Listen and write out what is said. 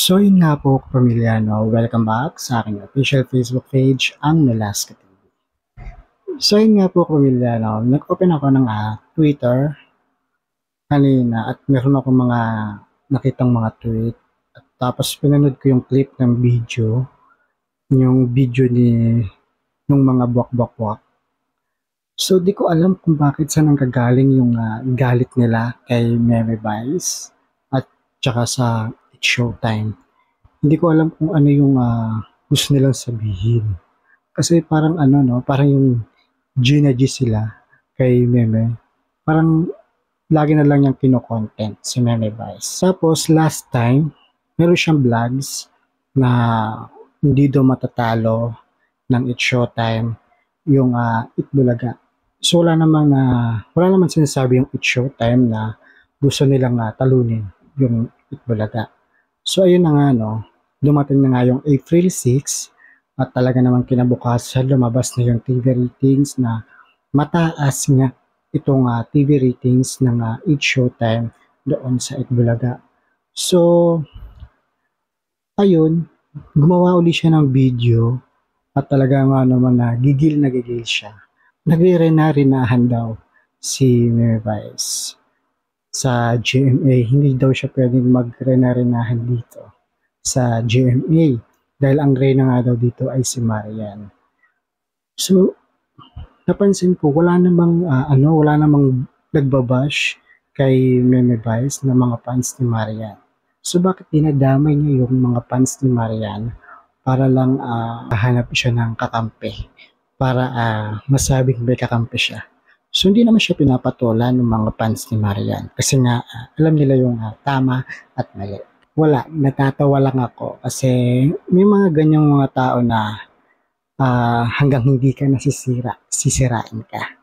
So yun nga po pamilya, no? Welcome back sa aking official Facebook page, ang Nolasco TV. So yun nga po pamilya, no? Nag-open ako ng Twitter kanina at meron ako mga nakitang mga tweet. At tapos pinanood ko yung clip ng video, yung video ni nung mga buwak-buwak-buwak. So di ko alam kung bakit saan nanggagaling yung galit nila kay Meme Vice at tsaka sa It's Showtime. Hindi ko alam kung ano yung gusto nilang sabihin. Kasi parang ano no, parang yung G na G sila kay Meme. Parang lagi na lang niyang kino-content si Meme Vice. Tapos last time, meron siyang vlogs na hindi daw matatalo ng It's Showtime yung Itbulaga. So wala naman sinasabi yung It's Showtime na gusto nilang talunin yung Itbulaga. So ayun na nga no, dumating na nga yung April 6 at talaga naman kinabukasan lumabas na yung TV ratings na mataas nga itong TV ratings ng It's Showtime doon sa Itbulaga. So ayun, gumawa uli siya ng video at talaga nga naman na gigil siya. Nagre-rena-renahan daw si Meme Vice sa GMA. Hindi daw siya pwedeng mag-rena-renahan dito sa GMA dahil ang reyna nga daw dito ay si Marian. So, napansin ko wala namang nagbabash kay Meme Vice na mga fans ni Marian. So, bakit dinadamay niya yung mga fans ni Marian para lang hanap siya ng kakampi? Para masabing may kakampi siya. So, hindi naman siya pinapatulan ng mga fans ni Marian. Kasi nga, alam nila yung tama at mali. Wala, natatawa lang ako. Kasi may mga ganyang mga tao na hanggang hindi ka nasisira, sisirain ka.